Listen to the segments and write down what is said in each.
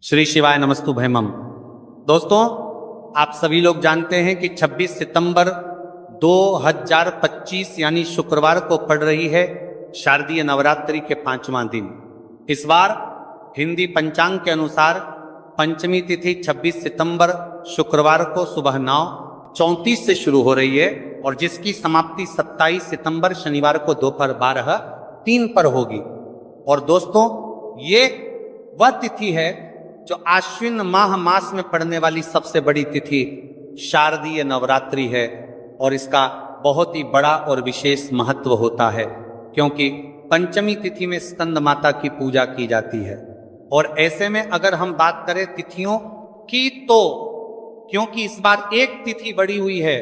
श्री शिवाय नमस्तु भैमम। दोस्तों, आप सभी लोग जानते हैं कि 26 सितंबर 2025 यानी शुक्रवार को पड़ रही है शारदीय नवरात्रि के 5वां दिन। इस बार हिंदी पंचांग के अनुसार पंचमी तिथि 26 सितंबर शुक्रवार को सुबह 9:34 से शुरू हो रही है और जिसकी समाप्ति 27 सितंबर शनिवार को दोपहर 12:03 पर होगी। और दोस्तों, ये वह तिथि है जो आश्विन मास में पड़ने वाली सबसे बड़ी तिथि शारदीय नवरात्रि है और इसका बहुत ही बड़ा और विशेष महत्व होता है क्योंकि पंचमी तिथि में स्कंद माता की पूजा की जाती है। और ऐसे में अगर हम बात करें तिथियों की तो क्योंकि इस बार एक तिथि बढ़ी हुई है,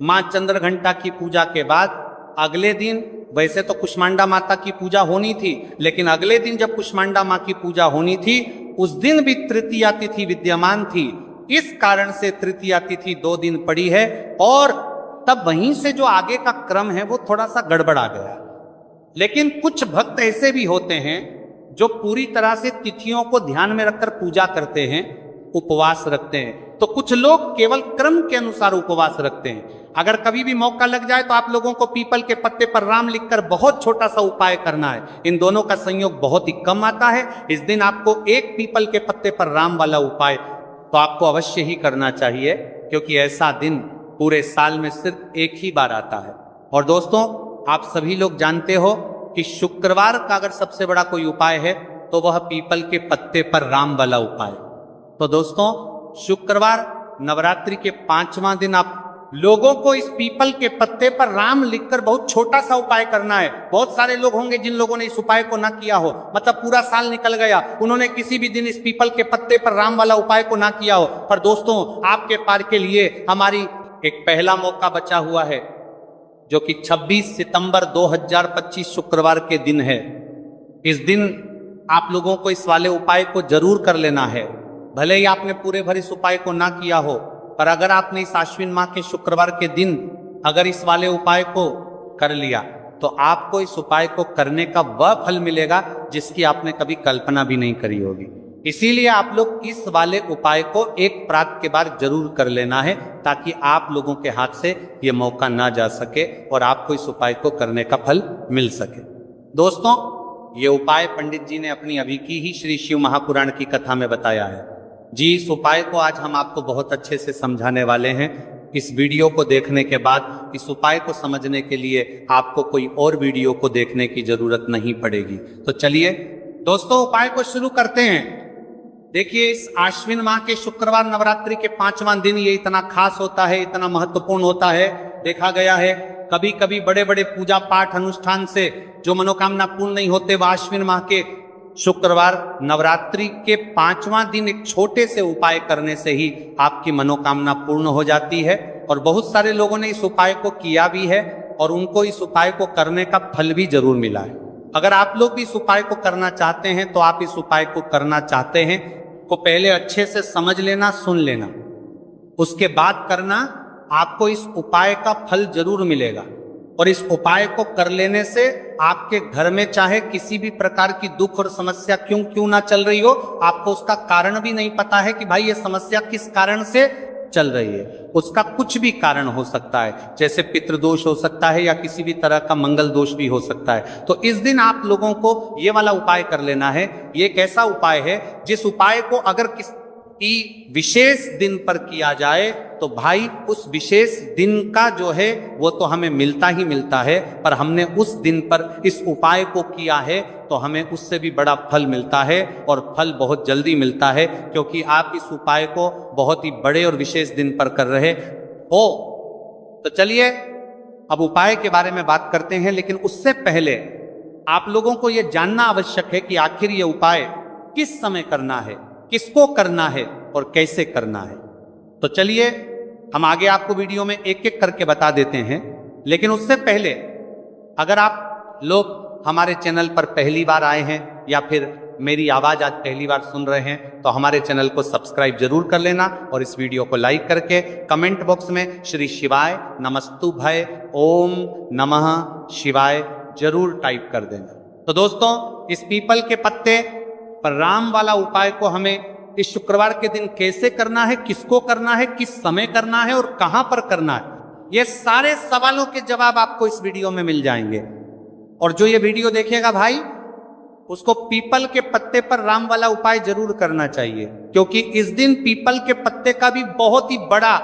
मां चंद्रघंटा की पूजा के बाद अगले दिन वैसे तो कुष्मांडा माता की पूजा होनी थी, लेकिन अगले दिन जब कुष्मांडा मां की पूजा होनी थी उस दिन भी तृतीया तिथि विद्यमान थी। इस कारण से तृतीया तिथि 2 दिन पड़ी है और तब वहीं से जो आगे का क्रम है वो थोड़ा सा गड़बड़ा गया। लेकिन कुछ भक्त ऐसे भी होते हैं जो पूरी तरह से तिथियों को ध्यान में रखकर पूजा करते हैं, उपवास रखते हैं। तो कुछ लोग केवल क्रम के अनुसार उपवास रखते हैं। अगर कभी भी मौका लग जाए तो आप लोगों को पीपल के पत्ते पर राम लिखकर बहुत छोटा सा उपाय करना है। इन दोनों का संयोग बहुत ही कम आता है। इस दिन आपको एक पीपल के पत्ते पर राम वाला उपाय तो आपको अवश्य ही करना चाहिए क्योंकि ऐसा दिन पूरे साल में सिर्फ एक ही बार आता है। और दोस्तों, आप सभी लोग जानते हो कि शुक्रवार का अगर सबसे बड़ा कोई उपाय है तो वह पीपल के पत्ते पर राम वाला उपाय। तो दोस्तों, शुक्रवार नवरात्रि के 5वां दिन आप लोगों को इस पीपल के पत्ते पर राम लिखकर बहुत छोटा सा उपाय करना है। बहुत सारे लोग होंगे जिन लोगों ने इस उपाय को ना किया हो, मतलब पूरा साल निकल गया, उन्होंने किसी भी दिन इस पीपल के पत्ते पर राम वाला उपाय को ना किया हो। पर दोस्तों, आपके पार के लिए हमारी एक पहला मौका बचा हुआ है जो कि 26 सितंबर 2025 शुक्रवार के दिन है। इस दिन आप लोगों को इस वाले उपाय को जरूर कर लेना है। भले ही आपने पूरे भर इस उपाय को ना किया हो, पर अगर आपने इस आश्विन माह के शुक्रवार के दिन अगर इस वाले उपाय को कर लिया तो आपको इस उपाय को करने का वह फल मिलेगा जिसकी आपने कभी कल्पना भी नहीं करी होगी। इसीलिए आप लोग इस वाले उपाय को एक प्रात के बाद जरूर कर लेना है ताकि आप लोगों के हाथ से ये मौका ना जा सके और आपको इस उपाय को करने का फल मिल सके। दोस्तों, ये उपाय पंडित जी ने अपनी अभी की ही श्री शिव महापुराण की कथा में बताया है। जी, इस उपाय को आज हम आपको बहुत अच्छे से समझाने वाले हैं। इस वीडियो को देखने के बाद इस उपाय को समझने के लिए आपको कोई और वीडियो को देखने की जरूरत नहीं पड़ेगी। तो चलिए दोस्तों, उपाय को शुरू करते हैं। देखिए, इस आश्विन माह के शुक्रवार नवरात्रि के 5वां दिन ये इतना खास होता है, इतना महत्वपूर्ण होता है। देखा गया है कभी कभी बड़े बड़े पूजा पाठ अनुष्ठान से जो मनोकामना पूर्ण नहीं होते वह आश्विन माह के शुक्रवार नवरात्रि के 5वां दिन एक छोटे से उपाय करने से ही आपकी मनोकामना पूर्ण हो जाती है। और बहुत सारे लोगों ने इस उपाय को किया भी है और उनको इस उपाय को करने का फल भी जरूर मिला है। अगर आप लोग भी इस उपाय को करना चाहते हैं तो आप इस उपाय को करना चाहते हैं को पहले अच्छे से समझ लेना, सुन लेना, उसके बाद करना। आपको इस उपाय का फल जरूर मिलेगा और इस उपाय को कर लेने से आपके घर में चाहे किसी भी प्रकार की दुख और समस्या क्यों ना चल रही हो, आपको उसका कारण भी नहीं पता है कि भाई ये समस्या किस कारण से चल रही है। उसका कुछ भी कारण हो सकता है, जैसे पितृदोष हो सकता है या किसी भी तरह का मंगल दोष भी हो सकता है। तो इस दिन आप लोगों को ये वाला उपाय कर लेना है। ये एक ऐसा उपाय है जिस उपाय को अगर किसी विशेष दिन पर किया जाए तो भाई उस विशेष दिन का जो है वो तो हमें मिलता ही मिलता है, पर हमने उस दिन पर इस उपाय को किया है तो हमें उससे भी बड़ा फल मिलता है और फल बहुत जल्दी मिलता है क्योंकि आप इस उपाय को बहुत ही बड़े और विशेष दिन पर कर रहे हो। तो चलिए अब उपाय के बारे में बात करते हैं, लेकिन उससे पहले आप लोगों को यह जानना आवश्यक है कि आखिर ये उपाय किस समय करना है, किसको करना है और कैसे करना है। तो चलिए हम आगे आपको वीडियो में एक एक करके बता देते हैं, लेकिन उससे पहले अगर आप लोग हमारे चैनल पर पहली बार आए हैं या फिर मेरी आवाज आज पहली बार सुन रहे हैं तो हमारे चैनल को सब्सक्राइब जरूर कर लेना और इस वीडियो को लाइक करके कमेंट बॉक्स में श्री शिवाय नमस्तु भय ओम नमः शिवाय जरूर टाइप कर देना। तो दोस्तों, इस पीपल के पत्ते पर राम वाला उपाय को हमें इस शुक्रवार के दिन कैसे करना है, किसको करना है, किस समय करना है और कहां पर करना है, ये सारे सवालों के जवाब आपको इस वीडियो में मिल जाएंगे। और जो ये वीडियो देखेगा भाई, उसको पीपल के पत्ते पर राम वाला उपाय जरूर करना चाहिए, क्योंकि इस दिन पीपल के पत्ते का भी बहुत ही बड़ा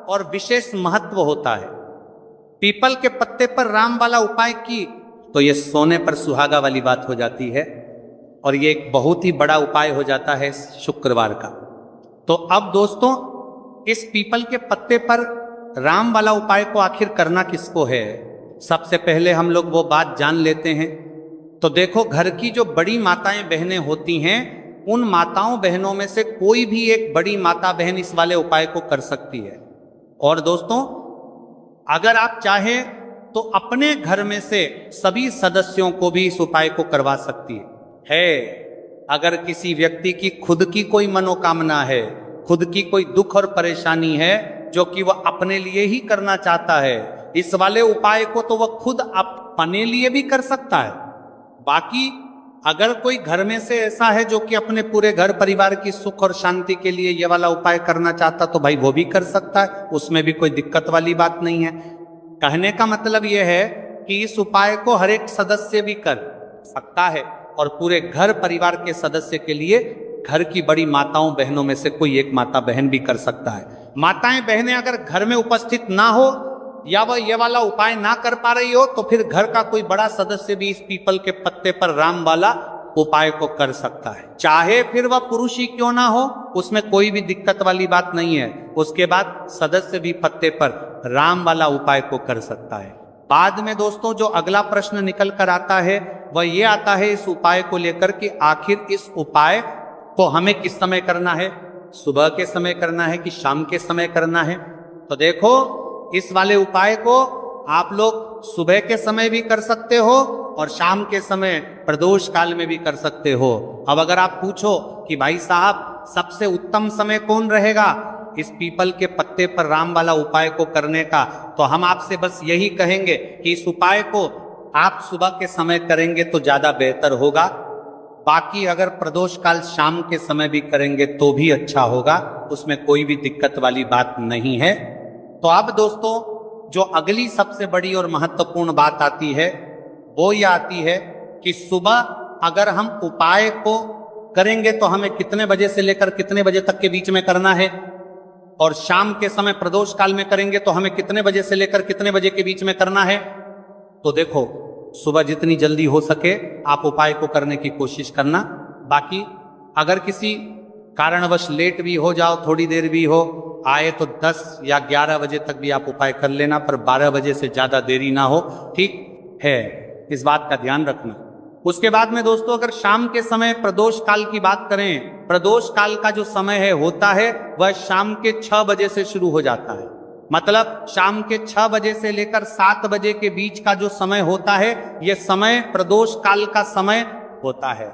और विशेष महत्व होता है। पीपल के पत्ते पर राम वाला उपाय की तो ये सोने पर सुहागा वाली बात हो जाती है, और ये एक बहुत ही बड़ा उपाय हो जाता है शुक्रवार का। तो अब दोस्तों, इस पीपल के पत्ते पर राम वाला उपाय को आखिर करना किसको है, सबसे पहले हम लोग वो बात जान लेते हैं। तो देखो, घर की जो बड़ी माताएं बहनें होती हैं, उन माताओं बहनों में से कोई भी एक बड़ी माता बहन इस वाले उपाय को कर सकती है। और दोस्तों, अगर आप चाहें तो अपने घर में से सभी सदस्यों को भी इस उपाय को करवा सकती है। अगर किसी व्यक्ति की खुद की कोई मनोकामना है, खुद की कोई दुख और परेशानी है जो कि वह अपने लिए ही करना चाहता है, इस वाले उपाय को तो वह खुद अपने लिए भी कर सकता है। बाकी अगर कोई घर में से ऐसा है जो कि अपने पूरे घर परिवार की सुख और शांति के लिए ये वाला उपाय करना चाहता, तो भाई वो भी कर सकता है, उसमें भी कोई दिक्कत वाली बात नहीं है। कहने का मतलब यह है कि इस उपाय को हर एक सदस्य भी कर सकता है, और पूरे घर परिवार के सदस्य के लिए घर की बड़ी माताओं बहनों में से कोई एक माता बहन भी कर सकता है। माताएं बहनें अगर घर में उपस्थित ना हो या वह ये वाला उपाय ना कर पा रही हो, तो फिर घर का कोई बड़ा सदस्य भी इस पीपल के पत्ते पर राम वाला उपाय को कर सकता है, चाहे फिर वह पुरुष ही क्यों ना हो, उसमें कोई भी दिक्कत वाली बात नहीं है। उसके बाद सदस्य भी पत्ते पर राम वाला उपाय को कर सकता है। बाद में दोस्तों, जो अगला प्रश्न निकल कर आता है वह ये आता है इस उपाय को लेकर कि आखिर इस उपाय को हमें किस समय करना है, सुबह के समय करना है कि शाम के समय करना है। तो देखो, इस वाले उपाय को आप लोग सुबह के समय भी कर सकते हो और शाम के समय प्रदोष काल में भी कर सकते हो। अब अगर आप पूछो कि भाई साहब सबसे उत्तम समय कौन रहेगा इस पीपल के पत्ते पर राम वाला उपाय को करने का, तो हम आपसे बस यही कहेंगे कि इस उपाय को आप सुबह के समय करेंगे तो ज्यादा बेहतर होगा। बाकी अगर प्रदोष काल शाम के समय भी करेंगे तो भी अच्छा होगा, उसमें कोई भी दिक्कत वाली बात नहीं है। तो अब दोस्तों, जो अगली सबसे बड़ी और महत्वपूर्ण बात आती है वो ये आती है कि सुबह अगर हम उपाय को करेंगे तो हमें कितने बजे से लेकर कितने बजे तक के बीच में करना है, और शाम के समय प्रदोष काल में करेंगे तो हमें कितने बजे से लेकर कितने बजे के बीच में करना है। तो देखो, सुबह जितनी जल्दी हो सके आप उपाय को करने की कोशिश करना। बाकी अगर किसी कारणवश लेट भी हो जाओ, थोड़ी देर भी हो आए, तो 10 या 11 बजे तक भी आप उपाय कर लेना, पर 12 बजे से ज्यादा देरी ना हो, ठीक है, इस बात का ध्यान रखना। उसके बाद में दोस्तों, अगर शाम के समय प्रदोष काल की बात करें, प्रदोष काल का जो समय है होता है वह शाम के 6 बजे से शुरू हो जाता है। मतलब शाम के 6 बजे से लेकर 7 बजे के बीच का जो समय होता है, यह समय प्रदोष काल का समय होता है।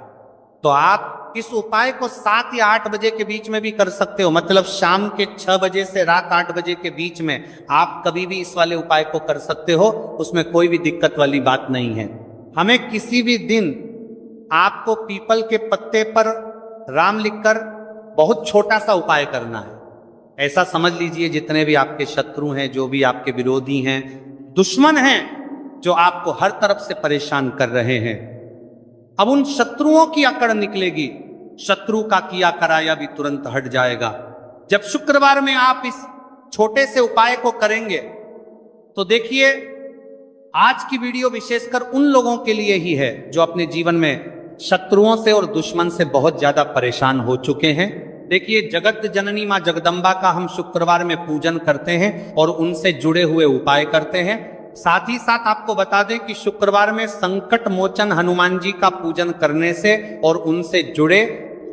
तो आप इस उपाय को 7 या 8 बजे के बीच में भी कर सकते हो। मतलब शाम के 6 बजे से रात 8 बजे के बीच में आप कभी भी इस वाले उपाय को कर सकते हो, उसमें कोई भी दिक्कत वाली बात नहीं है। हमें किसी भी दिन आपको पीपल के पत्ते पर राम लिखकर बहुत छोटा सा उपाय करना है। ऐसा समझ लीजिए जितने भी आपके शत्रु हैं, जो भी आपके विरोधी हैं, दुश्मन हैं जो आपको हर तरफ से परेशान कर रहे हैं, अब उन शत्रुओं की अकड़ निकलेगी, शत्रु का किया कराया भी तुरंत हट जाएगा। जब शुक्रवार में आप इस छोटे से उपाय को करेंगे तो देखिए, आज की वीडियो विशेषकर उन लोगों के लिए ही है जो अपने जीवन में शत्रुओं से और दुश्मन से बहुत ज्यादा परेशान हो चुके हैं। देखिए, जगत जननी मां जगदम्बा का हम शुक्रवार में पूजन करते हैं और उनसे जुड़े हुए उपाय करते हैं। साथ ही साथ आपको बता दें कि शुक्रवार में संकट मोचन हनुमान जी का पूजन करने से और उनसे जुड़े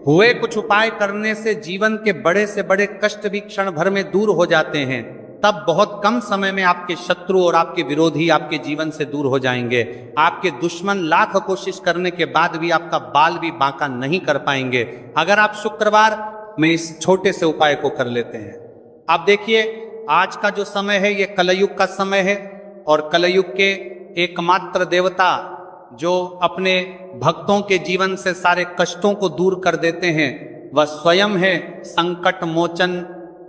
हुए कुछ उपाय करने से जीवन के बड़े से बड़े कष्ट भी क्षण भर में दूर हो जाते हैं। तब बहुत कम समय में आपके शत्रु और आपके विरोधी आपके जीवन से दूर हो जाएंगे। आपके दुश्मन लाख कोशिश करने के बाद भी आपका बाल भी बांका नहीं कर पाएंगे, अगर आप शुक्रवार में इस छोटे से उपाय को कर लेते हैं। आप देखिए, आज का जो समय है ये कलयुग का समय है, और कलयुग के एकमात्र देवता जो अपने भक्तों के जीवन से सारे कष्टों को दूर कर देते हैं वह स्वयं है संकट मोचन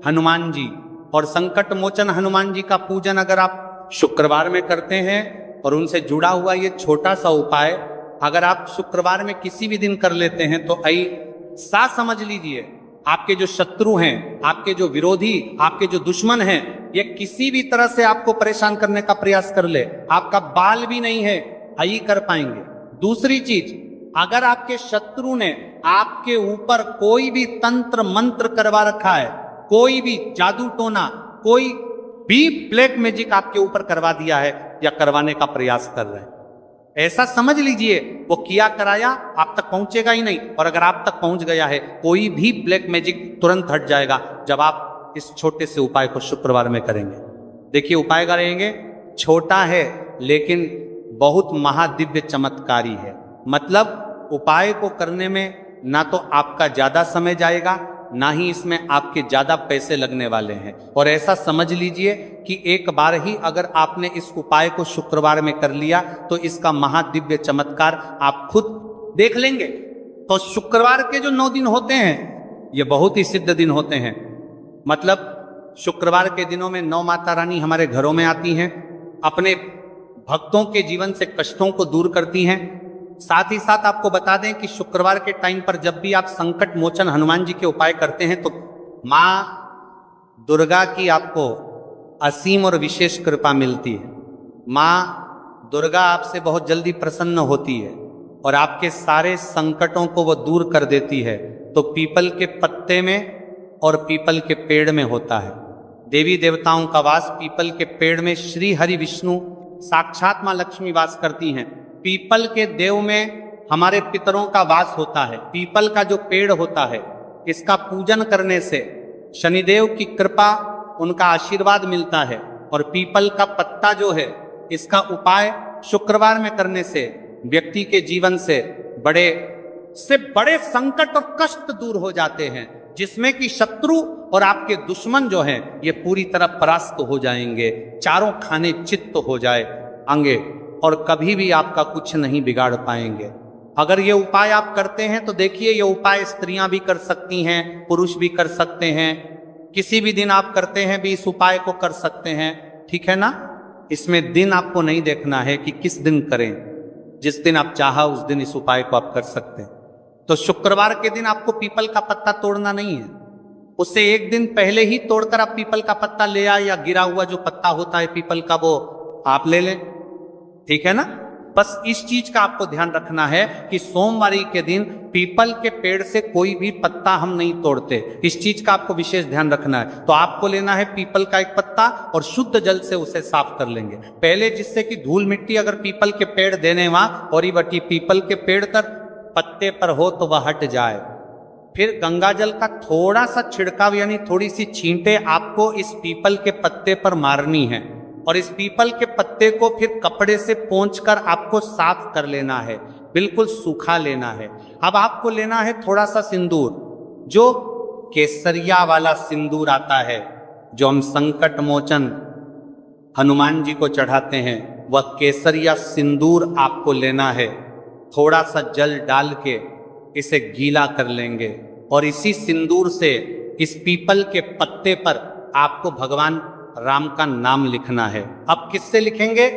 हनुमान जी। और संकट मोचन हनुमान जी का पूजन अगर आप शुक्रवार में करते हैं और उनसे जुड़ा हुआ ये छोटा सा उपाय अगर आप शुक्रवार में किसी भी दिन कर लेते हैं तो ऐसा समझ लीजिए आपके जो शत्रु हैं, आपके जो विरोधी, आपके जो दुश्मन हैं, ये किसी भी तरह से आपको परेशान करने का प्रयास कर ले, आपका बाल भी नहीं है आई कर पाएंगे। दूसरी चीज, अगर आपके शत्रु ने आपके ऊपर कोई भी तंत्र मंत्र करवा रखा है, कोई भी जादू टोना, कोई भी ब्लैक मैजिक आपके ऊपर करवा दिया है या करवाने का प्रयास कर रहे हैं, ऐसा समझ लीजिए वो किया कराया आप तक पहुंचेगा ही नहीं। और अगर आप तक पहुंच गया है कोई भी ब्लैक मैजिक तुरंत हट जाएगा जब आप इस छोटे से उपाय को शुक्रवार में करेंगे। देखिए उपाय करेंगे, छोटा है लेकिन बहुत महादिव्य चमत्कारी है। मतलब उपाय को करने में ना तो आपका ज्यादा समय जाएगा, ना ही इसमें आपके ज्यादा पैसे लगने वाले हैं। और ऐसा समझ लीजिए कि एक बार ही अगर आपने इस उपाय को शुक्रवार में कर लिया तो इसका महादिव्य चमत्कार आप खुद देख लेंगे। तो शुक्रवार के जो 9 दिन होते हैं ये बहुत ही सिद्ध दिन होते हैं। मतलब शुक्रवार के दिनों में 9 माता रानी हमारे घरों में आती हैं, अपने भक्तों के जीवन से कष्टों को दूर करती हैं। साथ ही साथ आपको बता दें कि शुक्रवार के टाइम पर जब भी आप संकट मोचन हनुमान जी के उपाय करते हैं तो माँ दुर्गा की आपको असीम और विशेष कृपा मिलती है। माँ दुर्गा आपसे बहुत जल्दी प्रसन्न होती है और आपके सारे संकटों को वो दूर कर देती है। तो पीपल के पत्ते में और पीपल के पेड़ में होता है। देवी देवताओं का वास पीपल के पेड़ में, श्री हरि विष्णु साक्षात माँ लक्ष्मी वास करती हैं। पीपल के देव में हमारे पितरों का वास होता है। पीपल का जो पेड़ होता है इसका पूजन करने से शनिदेव की कृपा, उनका आशीर्वाद मिलता है। और पीपल का पत्ता जो है इसका उपाय शुक्रवार में करने से व्यक्ति के जीवन से बड़े संकट और कष्ट दूर हो जाते हैं, जिसमें कि शत्रु और आपके दुश्मन जो हैं ये पूरी तरह परास्त हो जाएंगे, चारों खाने चित्त हो जाएंगे और कभी भी आपका कुछ नहीं बिगाड़ पाएंगे। अगर ये उपाय आप करते हैं तो देखिए ये उपाय स्त्रियां भी कर सकती हैं, पुरुष भी कर सकते हैं, किसी भी दिन आप करते हैं भी इस उपाय को कर सकते हैं, ठीक है ना। इसमें दिन आपको नहीं देखना है कि किस दिन करें, जिस दिन आप चाहा उस दिन इस उपाय को आप कर सकते हैं। तो शुक्रवार के दिन आपको पीपल का पत्ता तोड़ना नहीं है, उससे एक दिन पहले ही तोड़कर आप पीपल का पत्ता ले आए, या गिरा हुआ जो पत्ता होता है पीपल का वो आप ले लें, ठीक है ना। बस इस चीज का आपको ध्यान रखना है कि सोमवारी के दिन पीपल के पेड़ से कोई भी पत्ता हम नहीं तोड़ते, इस चीज का आपको विशेष ध्यान रखना है। तो आपको लेना है पीपल का एक पत्ता और शुद्ध जल से उसे साफ कर लेंगे पहले, जिससे कि धूल मिट्टी अगर पीपल के पेड़ देने वहां और बटी पीपल के पेड़ तर पत्ते पर हो तो वह हट जाए। फिर गंगा जल का थोड़ा सा छिड़काव यानी थोड़ी सी छींटे आपको इस पीपल के पत्ते पर मारनी है और इस पीपल के पत्ते को फिर कपड़े से पोंछकर आपको साफ कर लेना है, बिल्कुल सूखा लेना है। अब आपको लेना है थोड़ा सा सिंदूर, जो केसरिया वाला सिंदूर आता है जो हम संकट मोचन हनुमान जी को चढ़ाते हैं, वह केसरिया सिंदूर आपको लेना है। थोड़ा सा जल डाल के इसे गीला कर लेंगे और इसी सिंदूर से इस पीपल के पत्ते पर आपको भगवान राम का नाम लिखना है। अब किससे लिखेंगे?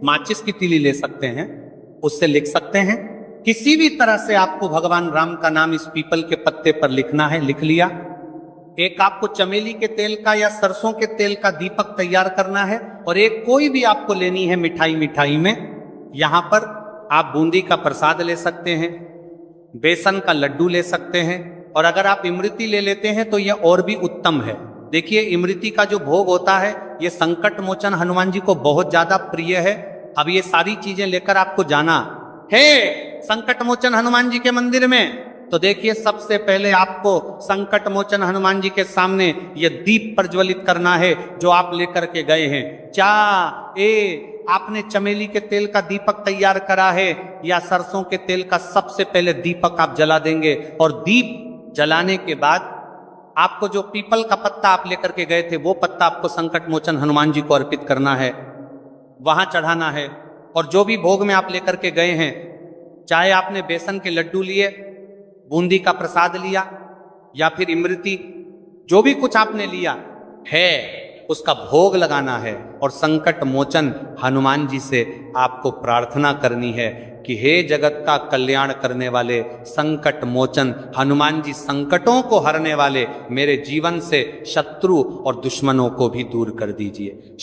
माचिस की तीली ले सकते हैं, उससे लिख सकते हैं, किसी भी तरह से आपको भगवान राम का नाम इस पीपल के पत्ते पर लिखना है। लिख लिया। एक आपको चमेली के तेल का या सरसों के तेल का दीपक तैयार करना है और एक कोई भी आपको लेनी है मिठाई में। यहां पर आप बूंदी का प्रसाद ले सकते हैं, बेसन का लड्डू ले सकते हैं, और अगर आप इमरती ले लेते हैं तो यह और भी उत्तम है। देखिए इमरती का जो भोग होता है ये संकट मोचन हनुमान जी को बहुत ज्यादा प्रिय है। अब ये सारी चीजें लेकर आपको जाना है संकट मोचन हनुमान जी के मंदिर में। तो देखिए सबसे पहले आपको संकट मोचन हनुमान जी के सामने ये दीप प्रज्वलित करना है जो आप लेकर के गए हैं। आपने चमेली के तेल का दीपक तैयार करा है या सरसों के तेल का, सबसे पहले दीपक आप जला देंगे और दीप जलाने के बाद आपको जो पीपल का पत्ता आप लेकर के गए थे वो पत्ता आपको संकट मोचन हनुमान जी को अर्पित करना है, वहां चढ़ाना है। और जो भी भोग में आप लेकर के गए हैं, चाहे आपने बेसन के लड्डू लिए, बूंदी का प्रसाद लिया या फिर इमृति, जो भी कुछ आपने लिया है उसका भोग लगाना है और संकट मोचन हनुमान जी से आपको प्रार्थना करनी है कि हे जगत का कल्याण करने वाले संकट मोचन हनुमान जी, संकटों को हरने वाले मेरे जीवन से शत्रु और दुश्मनों को भी दूर कर दीजिए।